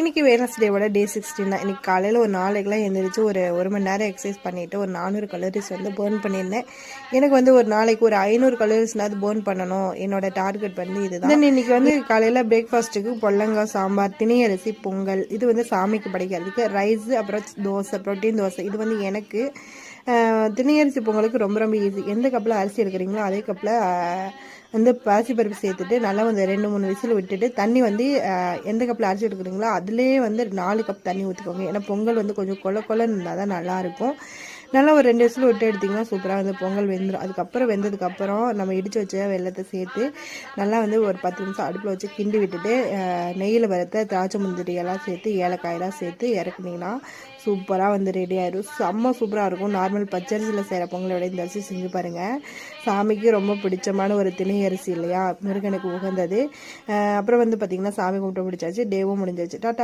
இன்றைக்கி வெட்னஸ்டேவோட டே 16 தான். இன்றைக்கி காலையில் ஒரு 4க்குலாம் எழுந்திரிச்சு ஒரு மணி நேரம் எக்ஸசைஸ் பண்ணிவிட்டு ஒரு 400 கலோரிஸ் பேர்ன் பண்ணியிருந்தேன். எனக்கு ஒரு நாளைக்கு ஒரு 500 கலோரிஸ்னாவது பேர்ன் பண்ணணும். என்னோட டார்கெட் இதுதான். தென் இன்றைக்கி காலையில் பிரேக்ஃபாஸ்ட்டுக்கு பொல்லங்காய் சாம்பார், திணையரிசி பொங்கல், இது சாமிக்கு படைக்கிறதுக்கு ரைஸ், அப்புறம் தோசை, ப்ரோட்டீன் தோசை. இது எனக்கு திணையரிசி பொங்கலுக்கு ரொம்ப ரொம்ப ஈஸி. எந்த கப்பில் அரிசி எடுக்கிறீங்களோ அதே கப்பில் பாசிப்பருப்பு சேர்த்துட்டு நல்லா 2-3 விசில் விட்டுட்டு தண்ணி எந்த கப்பில் அரிசி எடுக்கிறீங்களோ அதுலேயே 4 கப் தண்ணி ஊற்றிக்கோங்க. ஏன்னா பொங்கல் கொஞ்சம் கொலன்னு இருந்தால் தான் நல்லாயிருக்கும். நல்லா ஒரு 2 விசில் விட்டு எடுத்திங்கன்னா சூப்பராக பொங்கல் வெந்துடும். அதுக்கப்புறம் வெந்ததுக்கப்புறம் நம்ம இடித்து வச்ச வெல்லத்தை சேர்த்து நல்லா ஒரு 10 நிமிஷம் அடுப்பில் வச்சு கிண்டி விட்டுட்டு நெய்யில் வறுத்த திராட்சை முந்திரி எல்லாம் சேர்த்து ஏலக்காயெல்லாம் சேர்த்து இறக்குனீங்கன்னா சூப்பராக ரெடி ஆயிடும். செம்ம சூப்பராக இருக்கும். நார்மல் பச்சரிசியில் செய்கிற பொங்கலை விட இந்த அரிசி செஞ்சு பாருங்கள். சாமிக்கு ரொம்ப பிடிச்சமான ஒரு திணை அரிசி இல்லையா, முருகனுக்கு உகந்தது. அப்புறம் பார்த்திங்கன்னா சாமி கும்பிட்டு முடிச்சாச்சு. டேவும் முடிஞ்சாச்சு. டாட்டா.